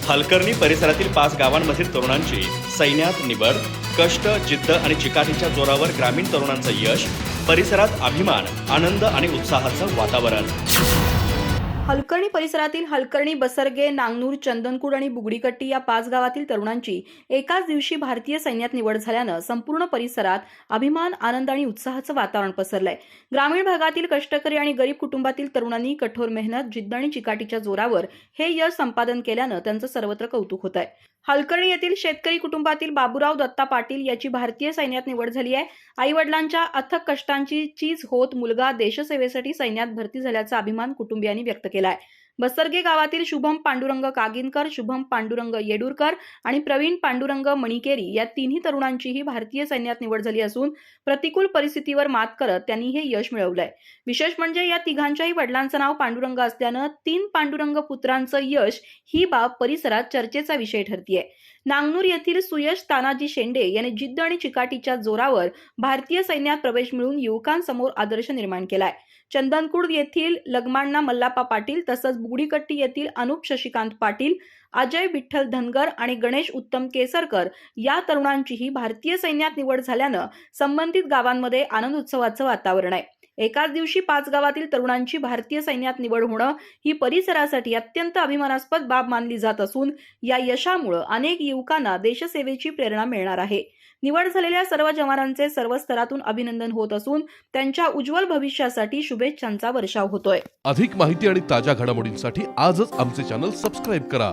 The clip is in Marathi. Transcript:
हलकर्णी परिसरातील 5 गावांमधील तरुणांची सैन्यात निवड. कष्ट, जिद्द आणि चिकाटीच्या जोरावर ग्रामीण तरुणांचं यश. परिसरात अभिमान, आनंद आणि उत्साहाचं वातावरण. हलकर्णी परिसरातील हलकर्णी, बसरगे, नांगनूर, चंदनकूड आणि बुगडीकट्टी या 5 गावातील तरुणांची एकाच दिवशी भारतीय सैन्यात निवड झाल्यानं संपूर्ण परिसरात अभिमान, आनंद आणि उत्साहाचं वातावरण पसरलंय. ग्रामीण भागातील कष्टकरी आणि गरीब कुटुंबातील तरुणांनी कठोर मेहनत, जिद्द आणि चिकाटीच्या जोरावर हे यश संपादन केल्यानं त्यांचं सर्वत्र कौतुक होत आहे. हलकर्णी येथील शेतकरी कुटुंबातील बाबूराव दत्ता पाटील याची भारतीय सैन्यात निवड झाली आहे. आई वडिलांच्या अथक कष्टांची चीज होत मुलगा देशसेवेसाठी सैन्यात भरती झाल्याचा अभिमान कुटुंबियांनी व्यक्त केलाय. बसरगे गावातील शुभम पांडुरंग कागिनकर, शुभम पांडुरंग येडूरकर आणि प्रवीण पांडुरंग मणिकेरी या तिन्ही तरुणांचीही भारतीय सैन्यात निवड झाली असून प्रतिकूल परिस्थितीवर मात करत त्यांनी हे यश मिळवलंय. विशेष म्हणजे या तिघांच्याही वडिलांचं नाव पांडुरंग असल्यानं 3 पांडुरंग पुत्रांचं यश ही बाब परिसरात चर्चेचा विषय ठरतीये. नांगनूर येथील सुयश तानाजी शेंडे यांनी जिद्द आणि चिकाटीच्या जोरावर भारतीय सैन्यात प्रवेश मिळवून युवकांसमोर आदर्श निर्माण केलाय. चंदनकूड येथील लगमांना मल्लाप्पा पाटील तसंच बुगडीकट्टी येथील अनुप शशिकांत पाटील, अजय विठ्ठल धनगर आणि गणेश उत्तम केसरकर या तरुणांचीही भारतीय सैन्यात निवड झाल्यानं संबंधित गावांमध्ये आनंद उत्सवाचं वातावरण आहे. एकाच दिवशी 5 गावातील तरुणांची भारतीय सैन्यात निवड होणं ही परिसरासाठी अत्यंत अभिमानास्पद बाब मानली जात असून या यशामुळे अनेक युवकांना देशसेवेची प्रेरणा मिळणार आहे. निवड झालेल्या सर्व जवानांचे सर्व स्तरातून अभिनंदन होत असून त्यांच्या उज्ज्वल भविष्यासाठी शुभेच्छांचा वर्षाव होतोय. अधिक माहिती आणि ताज्या घडामोडींसाठी आजच आमचे चॅनल सबस्क्राईब करा.